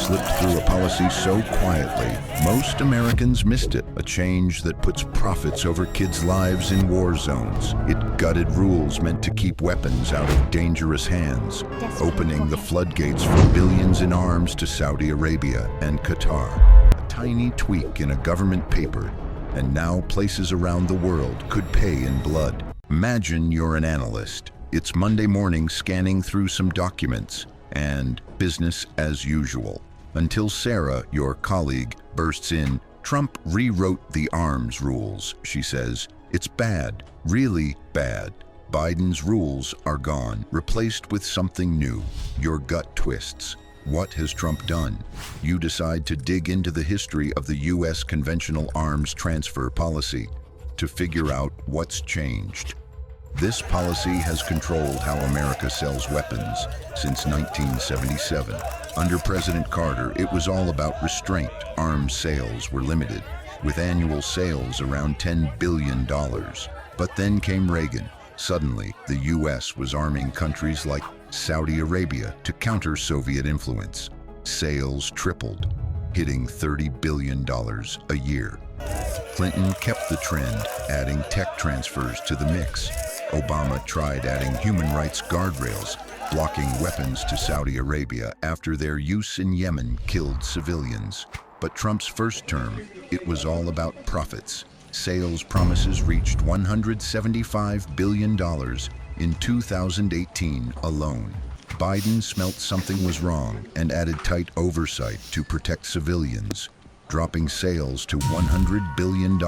slipped through a policy so quietly, most Americans missed it. A change that puts profits over kids' lives in war zones. It gutted rules meant to keep weapons out of dangerous hands, opening the floodgates for billions in arms to Saudi Arabia and Qatar. A tiny tweak in a government paper, and now places around the world could pay in blood. Imagine you're an analyst. It's Monday morning, scanning through some documents, and business as usual. Until Sarah, your colleague, bursts in. Trump rewrote the arms rules, she says. It's bad, really bad. Biden's rules are gone, replaced with something new. Your gut twists. What has Trump done? You decide to dig into the history of the U.S. conventional arms transfer policy to figure out what's changed. This policy has controlled how America sells weapons since 1977. Under President Carter, it was all about restraint. Arms sales were limited, with annual sales around $10 billion. But then came Reagan. Suddenly, the U.S. was arming countries like Saudi Arabia to counter Soviet influence. Sales tripled, hitting $30 billion a year. Clinton kept the trend, adding tech transfers to the mix. Obama tried adding human rights guardrails, blocking weapons to Saudi Arabia after their use in Yemen killed civilians. But Trump's first term, it was all about profits. Sales promises reached $175 billion in 2018 alone. Biden smelt something was wrong and added tight oversight to protect civilians, dropping sales to $100 billion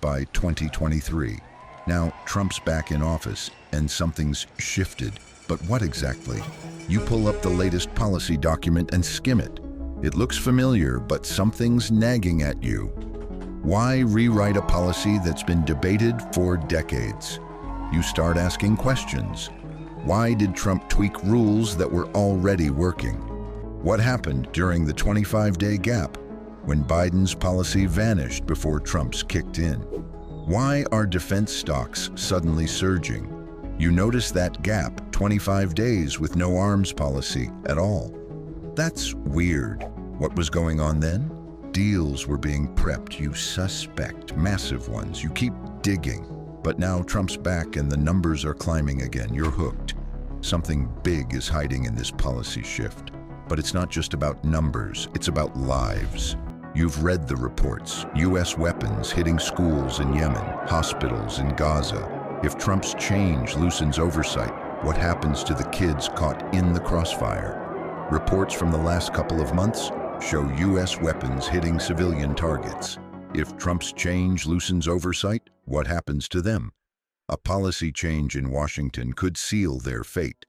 by 2023. Now, Trump's back in office, and something's shifted. But what exactly? You pull up the latest policy document and skim it. It looks familiar, but something's nagging at you. Why rewrite a policy that's been debated for decades? You start asking questions. Why did Trump tweak rules that were already working? What happened during the 25-day gap when Biden's policy vanished before Trump's kicked in? Why are defense stocks suddenly surging? You notice that gap, 25 days with no arms policy at all. That's weird. What was going on then? Deals were being prepped, you suspect, massive ones. You keep digging. But now Trump's back and the numbers are climbing again. You're hooked. Something big is hiding in this policy shift. But it's not just about numbers, it's about lives. You've read the reports. U.S. weapons hitting schools in Yemen, hospitals in Gaza. If Trump's change loosens oversight, what happens to the kids caught in the crossfire? Reports from the last couple of months show U.S. weapons hitting civilian targets. If Trump's change loosens oversight, what happens to them? A policy change in Washington could seal their fate.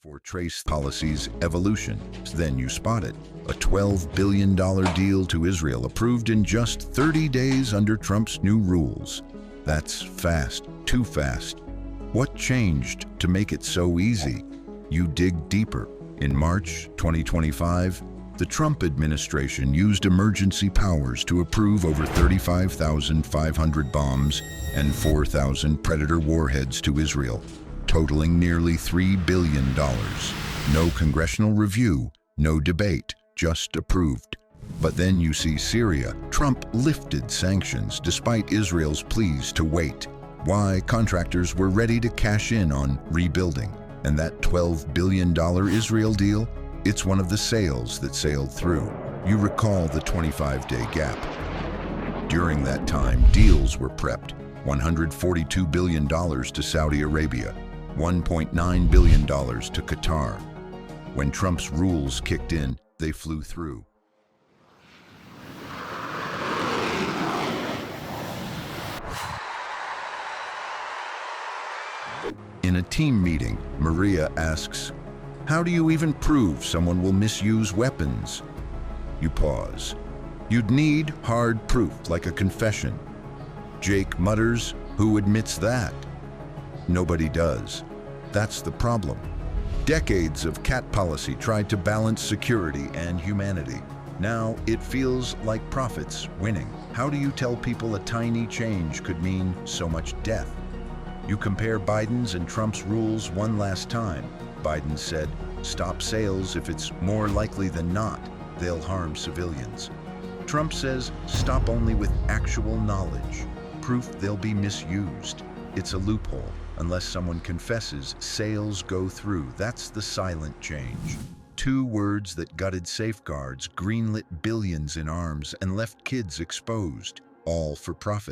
For trace policy's evolution. Then you spot it. A $12 billion deal to Israel approved in just 30 days under Trump's new rules. That's fast, too fast. What changed to make it so easy? You dig deeper. In March 2025, the Trump administration used emergency powers to approve over 35,500 bombs and 4,000 Predator warheads to Israel, totaling nearly $3 billion. No congressional review, no debate, just approved. But then you see Syria. Trump lifted sanctions despite Israel's pleas to wait. Why? Contractors were ready to cash in on rebuilding. And that $12 billion Israel deal? It's one of the sales that sailed through. You recall the 25-day gap. During that time, deals were prepped. $142 billion to Saudi Arabia, $1.9 billion to Qatar. When Trump's rules kicked in, they flew through. In In a team meeting, Maria asks, "How do you even prove someone will misuse weapons?" You pause. You'd need hard proof, like a confession. Jake mutters, "Who admits that?" Nobody does. That's the problem. Decades of cat policy tried to balance security and humanity. Now it feels like profits winning. How do you tell people a tiny change could mean so much death? You compare Biden's and Trump's rules one last time. Biden said, "Stop sales if it's more likely than not they'll harm civilians." Trump says, "Stop only with actual knowledge, proof they'll be misused." It's a loophole. Unless someone confesses, sales go through. That's the silent change. Two words that gutted safeguards, greenlit billions in arms, and left kids exposed, all for profit.